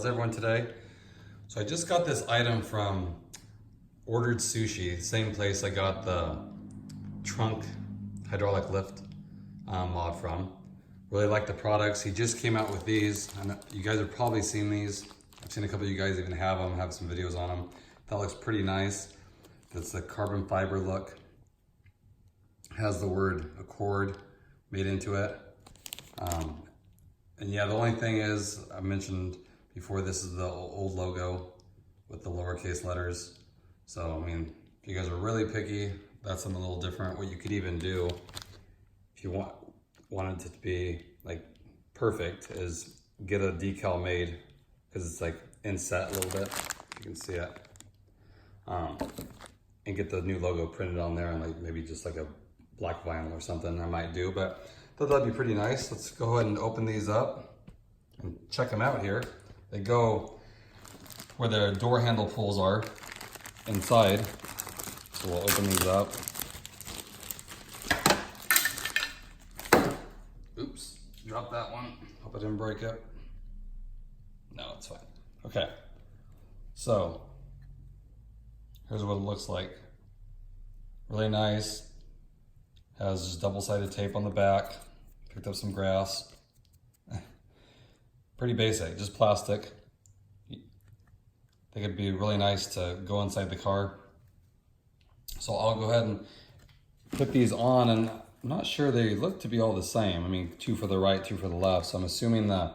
how's everyone today? So I just got this item from Orderedsushi, same place I got the trunk hydraulic lift mod from. Really like the products. He just came out with these, and you guys have probably seen these. I've seen a couple of you guys even have them, have some videos on them. That looks pretty nice. That's the carbon fiber look. Has the word Accord made into it. And yeah, the only thing is, I mentioned before, this is the old logo with the lowercase letters. So, I mean, if you guys are really picky, that's something a little different. What you could even do, if you wanted it to be like perfect, is get a decal made, because it's like inset a little bit, if you can see it. And get the new logo printed on there, and like maybe just like a black vinyl or something I might do, but I thought that'd be pretty nice. Let's go ahead and open these up and check them out here. They go where the door handle pulls are inside. So we'll open these up. Oops, dropped that one. Hope I didn't break it. No, it's fine. Okay, so here's what it looks like. Really nice. Has just double-sided tape on the back. Picked up some grass. Pretty basic, just plastic. I think it'd be really nice to go inside the car. So I'll go ahead and put these on, and I'm not sure they look to be all the same. I mean, two for the right, two for the left. So I'm assuming the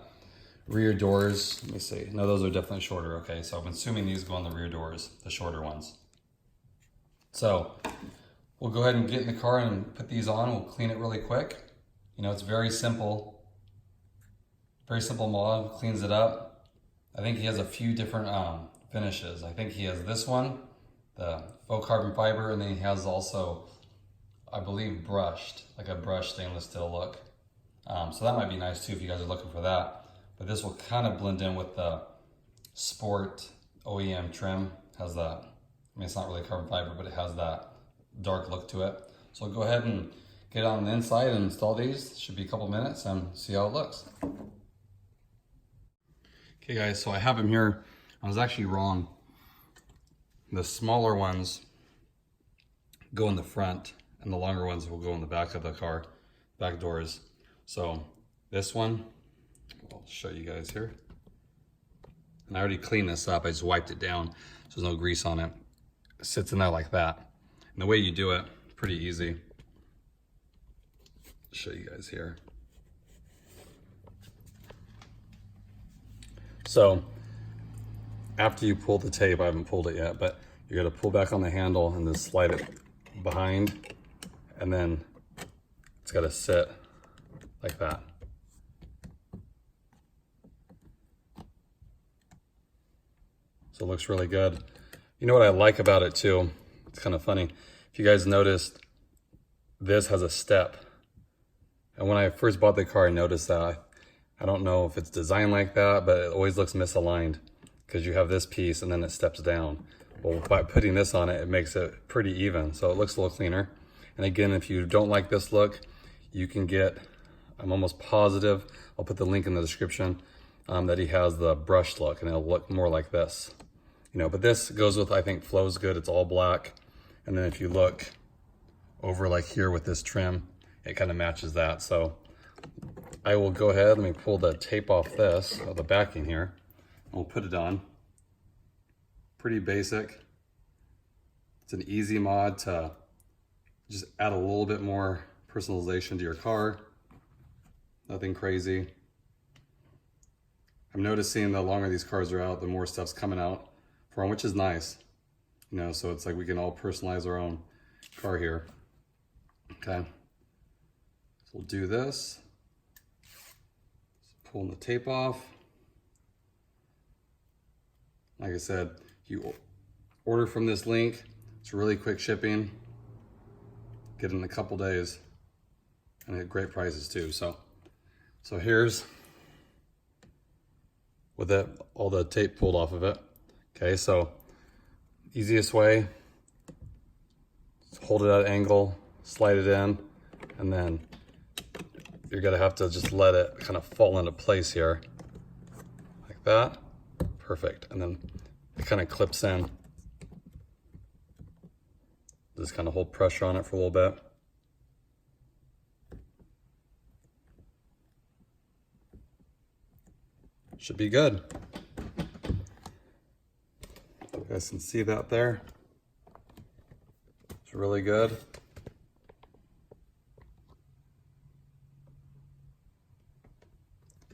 rear doors, let me see. No, those are definitely shorter. Okay, so I'm assuming these go on the rear doors, the shorter ones. So we'll go ahead and get in the car and put these on. We'll clean it really quick. You know, it's very simple mod, cleans it up. I think he has a few different finishes. I think he has this one, the faux carbon fiber, and then he has also, I believe, brushed, like a brushed stainless steel look. So that might be nice too if you guys are looking for that. But this will kind of blend in with the sport OEM trim. Has that, I mean, it's not really carbon fiber, but it has that dark look to it. So I'll go ahead and get on the inside and install these. Should be a couple minutes and see how it looks. Okay guys, so I have them here. I was actually wrong. The smaller ones go in the front and the longer ones will go in the back of the car, back doors. So this one, I'll show you guys here. And I already cleaned this up. I just wiped it down so there's no grease on it. It sits in there like that. And the way you do it, pretty easy. I'll show you guys here. So after you pull the tape, I haven't pulled it yet, but you're gonna pull back on the handle and then slide it behind, and then it's gotta sit like that. So it looks really good. You know what I like about it too? It's kind of funny. If you guys noticed, this has a step. And when I first bought the car, I noticed that. I don't know if it's designed like that, but it always looks misaligned because you have this piece and then it steps down. Well, by putting this on it, it makes it pretty even. So it looks a little cleaner. And again, if you don't like this look, you can get, I'm almost positive, I'll put the link in the description, that he has the brushed look, and it'll look more like this. You know, but this goes with, I think, flows good. It's all black. And then if you look over like here with this trim, it kind of matches that. So I will go ahead, let me pull the tape off this, the backing here. We'll put it on. Pretty basic. It's an easy mod to just add a little bit more personalization to your car. Nothing crazy. I'm noticing the longer these cars are out, the more stuff's coming out for them, which is nice. You know, so it's like we can all personalize our own car here. Okay. So we'll do this. Pulling the tape off. Like I said, if you order from this link, it's really quick shipping. Get it in a couple days, and at great prices too. So here's with all the tape pulled off of it. Okay, so easiest way, hold it at an angle, slide it in, and then you're gonna have to just let it kind of fall into place here, like that. perfect. And then it kind of clips in. Just kind of hold pressure on it for a little bit. Should be good. You guys can see that there. It's really good.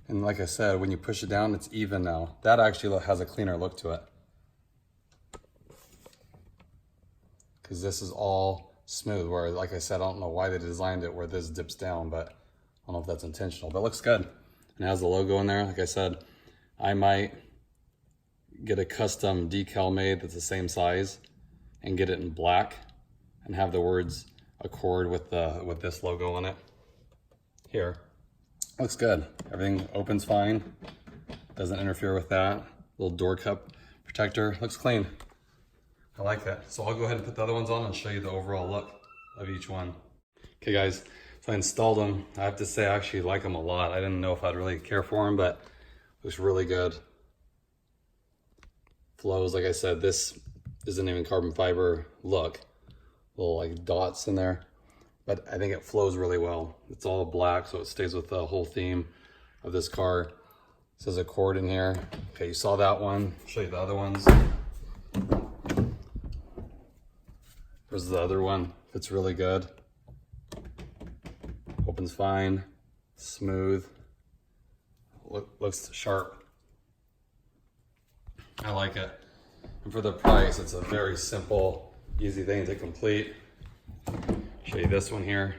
And like I said, when you push it down, it's even now. That actually has a cleaner look to it. Because this is all smooth, where like I said, I don't know why they designed it where this dips down, but I don't know if that's intentional, but it looks good. And it has the logo in there. Like I said, I might get a custom decal made that's the same size and get it in black and have the words accord with this logo on it. Here, looks good. Everything opens fine. Doesn't interfere with that. Little door cup protector, looks clean. I like that. So I'll go ahead and put the other ones on and show you the overall look of each one. Okay guys, so I installed them. I have to say I actually like them a lot. I didn't know if I'd really care for them, but it looks really good. Flows, like I said, this isn't even carbon fiber look. Little like dots in there, but I think it flows really well. It's all black, so it stays with the whole theme of this car. It says Accord in here. Okay, you saw that one. I'll show you the other ones. There's the other one. It's really good. Opens fine, smooth. Looks sharp. I like it. And for the price, it's a very simple, easy thing to complete. Show you this one here.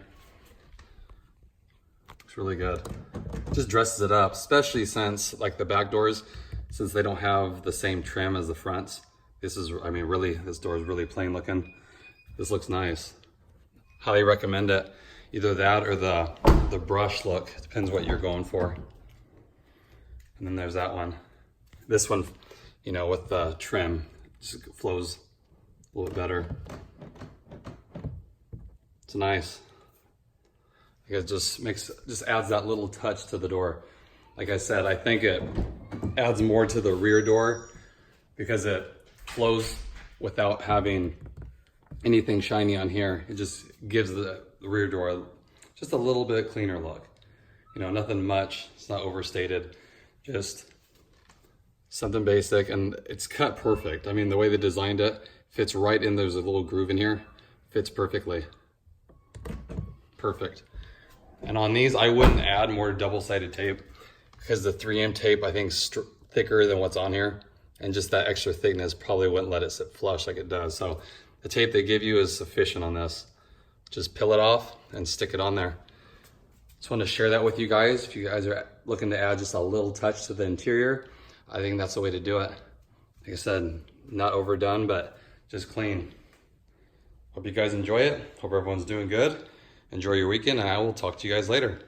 Looks really good. Just dresses it up, especially since like the back doors, since they don't have the same trim as the fronts. This is, I mean, really, this door is really plain looking. This looks nice. Highly recommend it. Either that or the brush look. It depends what you're going for. And then there's that one. This one, you know, with the trim, just flows a little bit better. It's nice. It just adds that little touch to the door. Like I said, I think it adds more to the rear door because it flows without having anything shiny on here. It just gives the rear door just a little bit cleaner look. You know, nothing much, it's not overstated, just something basic, and it's cut perfect. I mean, the way they designed it fits right in. There's a little groove in here, fits perfectly. Perfect. And on these, I wouldn't add more double-sided tape because the 3M tape, I think, is thicker than what's on here, and just that extra thickness probably wouldn't let it sit flush like it does. So the tape they give you is sufficient on this. Just peel it off and stick it on there. Just want to share that with you guys. If you guys are looking to add just a little touch to the interior, I think that's the way to do it. Like I said, not overdone, but just clean. Hope you guys enjoy it. Hope everyone's doing good. Enjoy your weekend, and I will talk to you guys later.